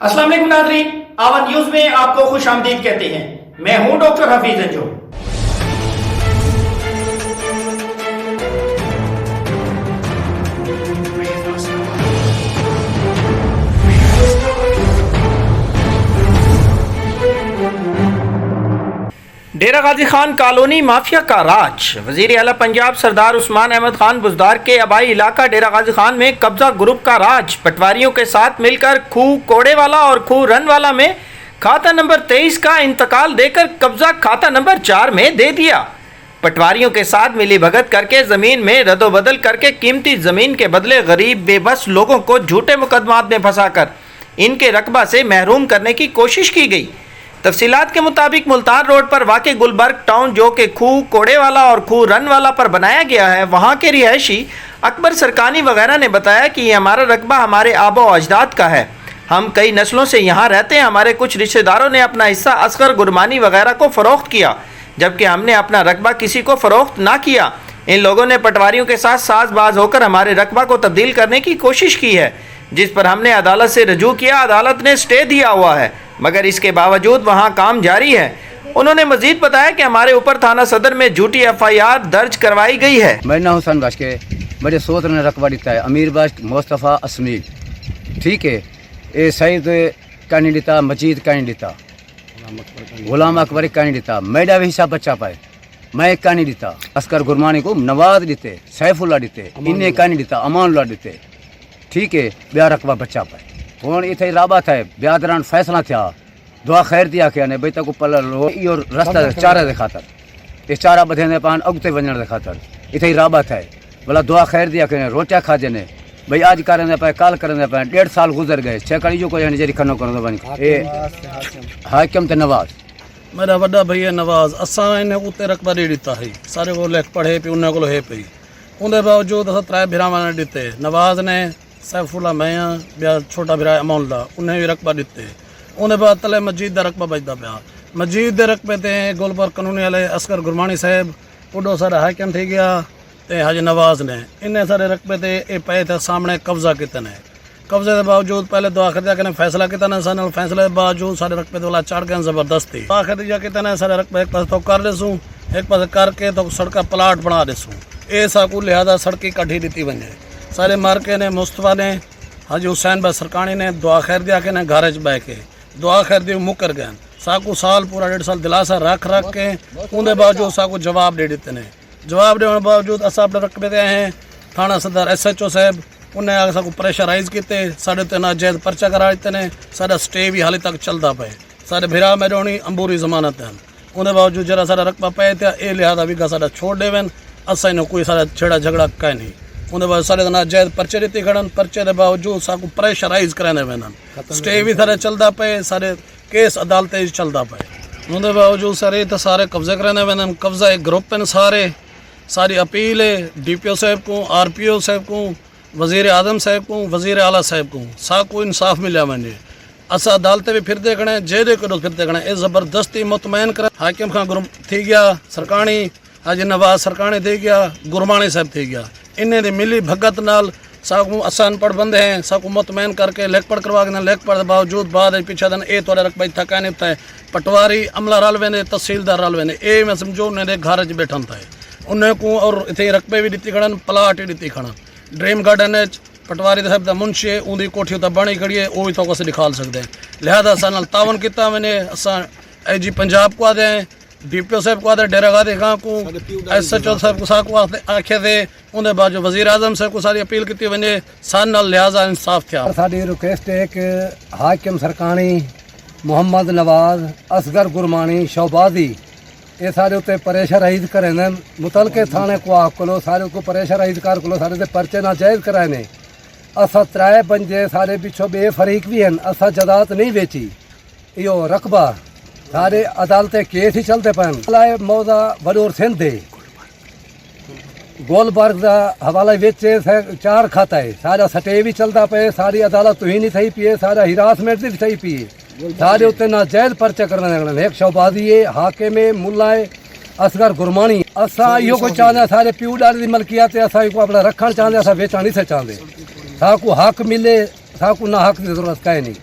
अस्सलाम वालेकुम नाज़रीन, आवाज़ न्यूज में आपको खुश आमदीद कहते हैं। मैं हूं डॉक्टर हफीज अंजू। डेरा गाजी खान कॉलोनी माफिया का राज। वजीर आला पंजाब सरदार उस्मान अहमद खान बुजदार के आबाई इलाका डेरा गाजी खान में कब्जा ग्रुप का राज। पटवारियों के साथ मिलकर खूह कोड़ेवाला और खूह रनवाला में खाता नंबर 23 का इंतकाल देकर कब्जा खाता नंबर 4 में दे दिया। पटवारियों के साथ मिली भगत करके जमीन में रद्दोबदल करके कीमती जमीन के बदले गरीब बेबस लोगों को झूठे मुकदमात में फंसाकर इनके रकबा से महरूम करने की कोशिश की गई। तफसीलात के मुताबिक मुल्तान रोड पर वाक़े गुलबर्ग टाउन, जो कि खूह कोड़ेवाला और खूह रनवाला पर बनाया गया है, वहाँ के रिहायशी अकबर सरकानी वगैरह ने बताया कि ये हमारा रकबा हमारे आबो अजदाद का है। हम कई नस्लों से यहाँ रहते हैं। हमारे कुछ रिश्तेदारों ने अपना हिस्सा असगर गुरमानी वगैरह को फ़रोख्त किया, जबकि हमने अपना रकबा किसी को फ़रोख्त ना किया। इन लोगों ने पटवारियों के साथ साजबाज होकर हमारे रकबा को तब्दील करने की कोशिश की है, जिस पर हमने अदालत से रजू किया। अदालत ने स्टे दिया हुआ है, मगर इसके बावजूद वहाँ काम जारी है। उन्होंने मजीद बताया कि हमारे ऊपर थाना सदर में झूठी FIR दर्ज करवाई गई है। मेरा नाम हुसैन बाश के मेरे सोत ने रकबा दिता है अमीर बाश मुस्तफ़ा असमीर, ठीक है। ये सईद का नहीं दिता, मजीद का नहीं दिता, गुलाम अकबर का नहीं दिता, मेरा भी हिसाब बच्चा पाए, मैं का नहीं दिता, असगर गुरमानी को नवाज दिते, सैफुल्ला दिते, इन्हें का नहीं दिता, अमानुल्ला दिते, ठीक है। ब्याह रकबा बच्चा पाए हूँ इतने राबत है। ब्याह दौरान फैसला था, दुआ खैर दिया क्या ने भाई तक पल इहो रास्ता चारा दे खातर, ये चारा बधे पान अगते वजण दे खातर इतने राबत है। भला दुआ खैर दिया क्या रोटियां खाजे ने भाई आज करें पे काल करें पे 1.5 साल गुजर गए। छह कड़ी जो कोई जरी खनो करो बन ए हाकिम ते नवाज मेरा वड्डा भैया नवाज असा इन्हें उते रकबा दे दिता है। सारे को लेख पढ़े पे उन्हें को है पई, उनके बावजूद अस 3 भिरावां ने दिते। नवाज ने सैफुल्ला मैं बिया छोटा भिरा अमानुल्ला उन्हें भी रकबा दिते। उन्हें बाद तले मजीद का रकबा बजदा पिया। मजीद के रकबे ते गुलबर्ग कानूनी वाले असगर गुरमानी साहब उडो सारा हाकिम थी गया ते हाजी नवाज ने इन्हें सारे रकबे ते ए पे थे सामने कब्जा किते ने। कब्जे के बावजूद पहले तो आखिर जाके फैसला किया ने सन फैसले के बावजूद सारे रकबे तो वाला चढ़ गए जबरदस्ती। आखिर जाके ने सारे रकबे एक पास तो कर देसूँ, एक पास करके तो सड़क प्लाट बना देसूँ। ए साकू लिहाजा सड़की कठी दी वजे। सारे मार्के ने मुस्तफा ने हाजी हुसैन भाई सरकानी ने दुआ खैर दिया के ने घर च बह के दुआ खैर दी मुकर गए। साकू साल पूरा 1.5 साल दिलासा रख के उनके बावजूद साकू जवाब दे देते ने। जवाब देने के बावजूद अस अपने रकबे दे हैं। थाना सदर SHO साहब उन्हें आगे साकू प्रेशराइज किते, साढ़े ते नाजायज़ परचा करा दिते ने। सारा स्टे भी हाले तक चलता पे। सारे भिरा मेरोनी अंबूरी जमानत हैं। उनके बावजूद जरा सारा रकबा पे थे ये लिहाजा भी सारा छोड़ देवन। असा इन्हें कोई सारा छेड़ा झगड़ा कह नहीं। उनके बाद सारे नाजायज़ परचे दिते खड़न, परचे के बावजूद साकू प्रेशराइज कराने वेंदन। स्टे भी सारे चलता पे, सारे केस अदालतें चलता पे। उनके बावजूद सारे तो सारे कब्जे कराने वेंदन। कब्जा एक ग्रुप हैं सारे। सारी अपील है DPO साहब को, RPO साहब को, वज़ीर आज़म साहब को, वज़ीर आला साहब को साकू इंसाफ मिलिया वने। असा अदालतें भी फिरते खड़े, जेदे करो फिरते खड़े। ये ज़बरदस्ती मुतमैन कर हाकिम खां गुरम थी गया सरकानी, हाजी नवाज सरकानी थी गया, गुरमानी साहब थी गया। इन्हें दी मिली भगत नाल साकू असा अनपढ़ बंदे हैं साकू मुतमैन करके लेख पढ़ करवा के लेख पढ़ बावजूद बाद पीछे दिन ए तोड़े रकबा थका नहीं था। पटवारी अमला रल वेंदे, तहसीलदार रल वेंदे, ए मैं समझो उन्हें घर च बैठन था उन्हें को। और इतने रकबे भी दी खड़न, प्लाट ही दी खड़न। ड्रीम गार्डन पटवारी साहब का मुंशी है, उनकी कोठी उत्ते बनी खड़ी है, वो भी तो अस दिखा सकते हैं। लिहाजा असा नाल तावन किया मैंने। असा IG पंजाब को आदे हैं, DPO साहब को आदे, डेरा गाजी खां को, SHO साहब को साकू आखे थे। उनके बाद जो वज़ीर आज़म साहब को सारी अपील की वजे सन नाल लिहाजा इंसाफ थिया। साडी रिक्वेस्ट है कि हाकिम सरकानी, मोहम्मद नवाज, असगर गुरमानी, शौबाजी ये सारे उत्ते प्रेशराइज करें। मुतलके थाने को आको सारे को प्रेशराइज कर को सारे ते परचे नाजायज़ कराए ने। असा 3 बंजे सारे पिछो बेफरीक भी हैं। असा जदात नहीं बेची, यो रकबा सारे अदालतें केस ही चलते पे। मौजा वडोर सिंधे गोलबर्ग का हवाला बेचे 4 खाता है। सारा सटे भी चलता पे, सारी अदालत ही नहीं थी पी, सारा हिरासमेंट भी थी पी। सारे उत्ते नाजायज़ परचा करने एक शौबाजी है, हाकिम है, मुल्ला है, असगर गुरमानी। असा इहो को चाहते सारे प्यू डाली मलकियत असा को अपना रखना चाहते, असा बेचना नहीं से चाहते। साकू हक मिले, साकू ना हक की जरूरत कहे नहीं।